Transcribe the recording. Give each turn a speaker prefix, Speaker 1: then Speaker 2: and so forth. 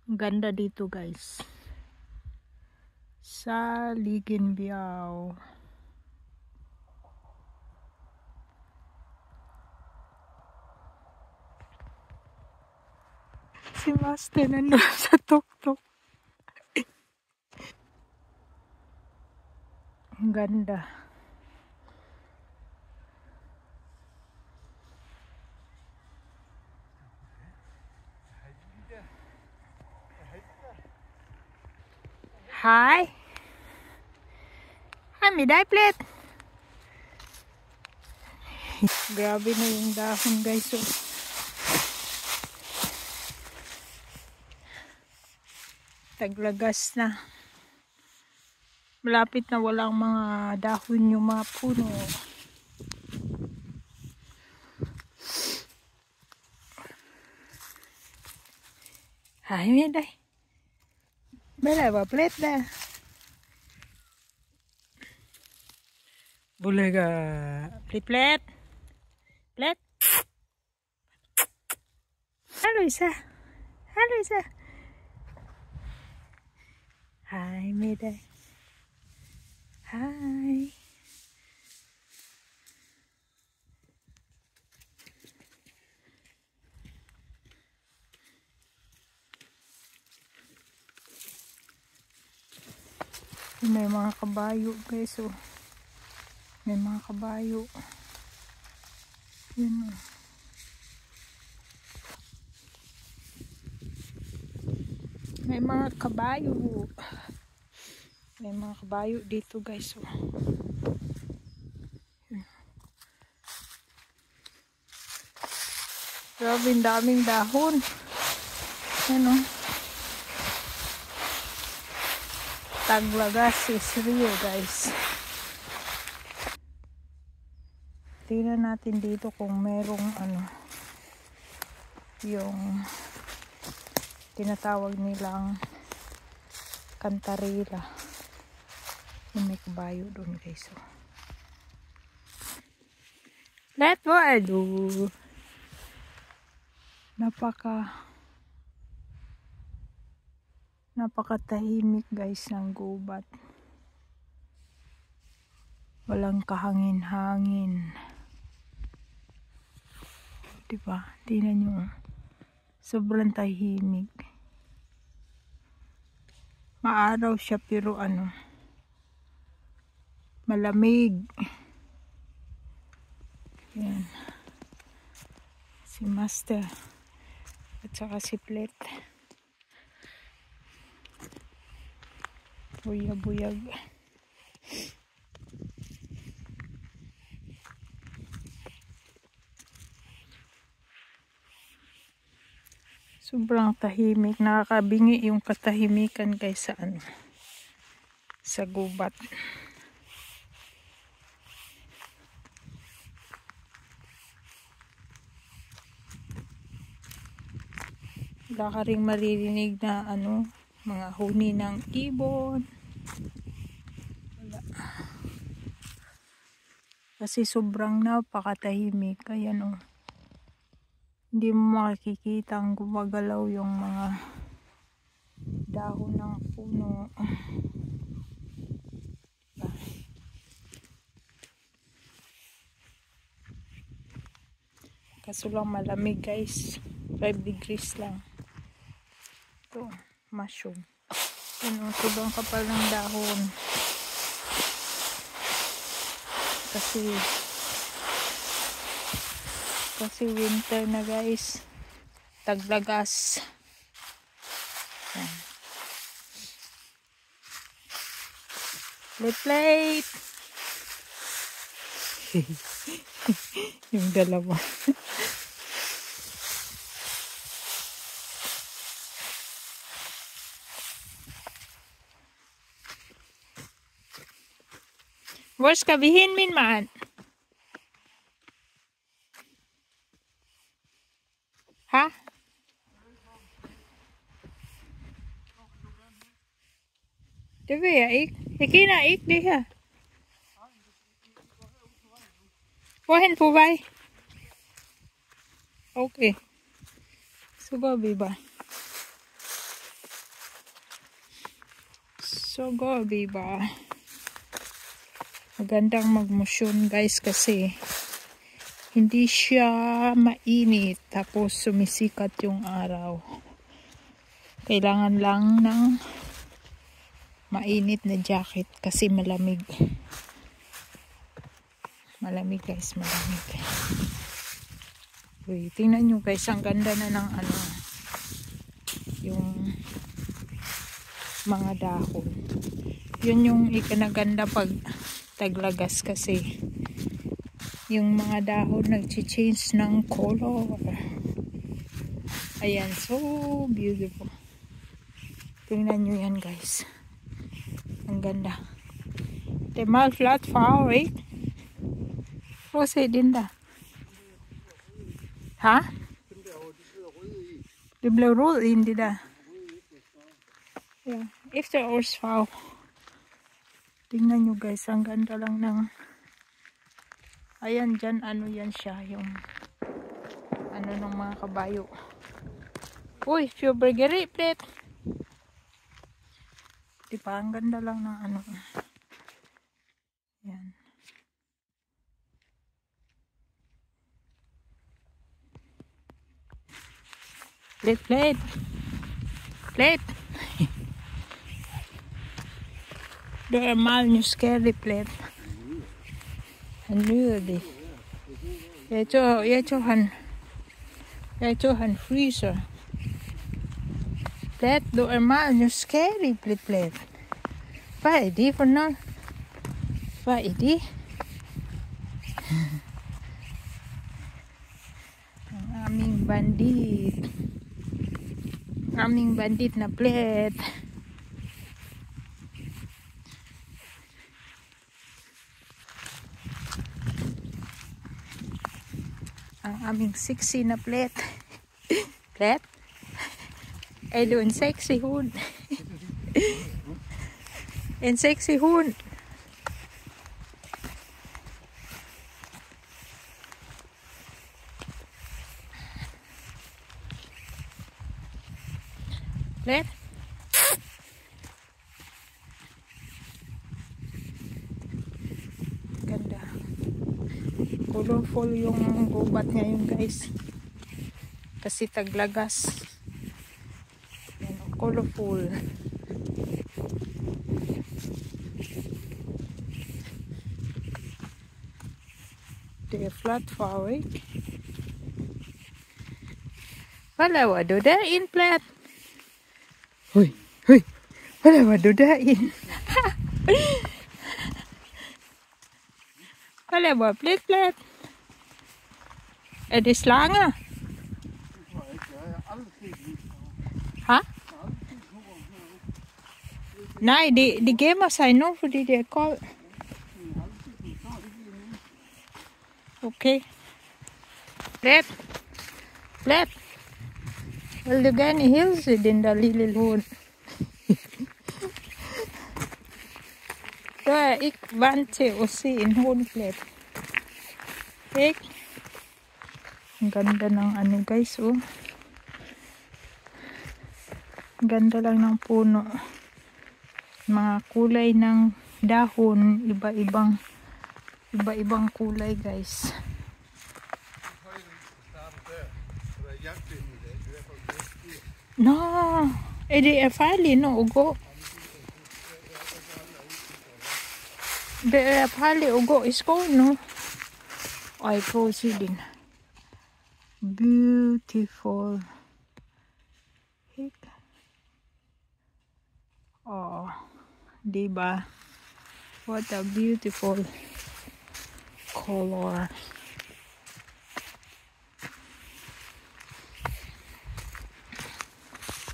Speaker 1: Ang ganda dito guys. Sa Ligenbiao. Si Master nandun sa tuktok. Ang ganda. Hi. Hi, may plate. Grabe na yung dahon guys. So, taglagas na. Malapit na walang mga dahon yung mga puno. Hi, may Bala ba plate na? Bulaga. Plate. Plate. Halo isa. Hi, Miday. Hi. May mga kabayo guys. Oh. May mga kabayo. Yun. May mga kabayo. May mga kabayo dito guys. Oh. Grabe, daming dahon. Ano? Taglagas is real guys. Tingnan natin dito kung merong ano yung tinatawag nilang kantarila. Yung may kabayo doon guys. So, let's go. Napakatahimik guys ng gubat. Walang kahangin-hangin. Diba? Tingnan nyo. Sobrang tahimik. Maaraw siya pero ano, malamig. Yan. Si Master. At saka si Plate. Buyag. Sobrang tahimik. Nakakabingi yung katahimikan kaysa ano, sa gubat. Wala ka ring maririnig na ano, mga huni ng ibon. Wala. Kasi sobrang napakatahimik. Ayan o. Hindi mo makikita ang gumagalaw yung mga dahon ng puno. Kaso lang malamig guys. 5 degrees lang. Ito, mushroom. Ano, sobrang kapal ng dahon. Kasi winter na guys. Taglagas. Yan. Plate. Yung dalawa. Wars kabihin min man. Ha? Diba ya ik? Ikina ik diha. Wahin po ba? Okay. Suba biba. So go, diba? Magandang magmotion guys kasi hindi siya mainit tapos sumisikat yung araw. Kailangan lang ng mainit na jacket kasi malamig. Malamig guys, malamig. Uy, tingnan nyo guys, ang ganda na ng ano, yung mga dahon. Yun yung ikinaganda pag taglagas kasi yung mga dahon nag-change ng color. Ayan, so beautiful. Tingnan nyo yan guys. Ang ganda. Det är malflat farligt. Vad säger din där? Ha? Det blev rød in det der. Ja, efterårsfarve. Tingnan nyo guys, ang ganda lang ng ayan dyan, ano yan siya, yung ano ng mga kabayo. Uy, fjöbergeri plate. Diba, ang ganda lang ng ano. Yan. Plate. Det är malnuskerry plate. Han nyder det. Jeg tror han fryser. Plate, det är malnuskerry plate. Vad är det för något? Vad är det? Aming bandit na plate. Ang aming sexy na plate. Plate? Ay doon sexy hund. En sexy hund. Plate? Ganda. Colorful yung gubat ngayon guys. Kasi taglagas. Yan, colorful. Det är flat farligt. Wala wa do där in plat. Hui. Wala wa do där in. Wala wa plat. Är det slanger? Ha? Nej, de gemmer sig nu fordi det er koldt. Okay. Plat. Vil du gerne hilse den der lille hund? Du er ikke vant til at se en hundplet. Ikke? Ang ganda ng ano guys, oh. Ang ganda lang ng puno. Mga kulay ng dahon, iba-ibang kulay guys. No, det er farligt nu at gå. Det er farligt at gå i skoven nu. Ej, prøv at se den. Beautiful. Oh, diba? What a beautiful color.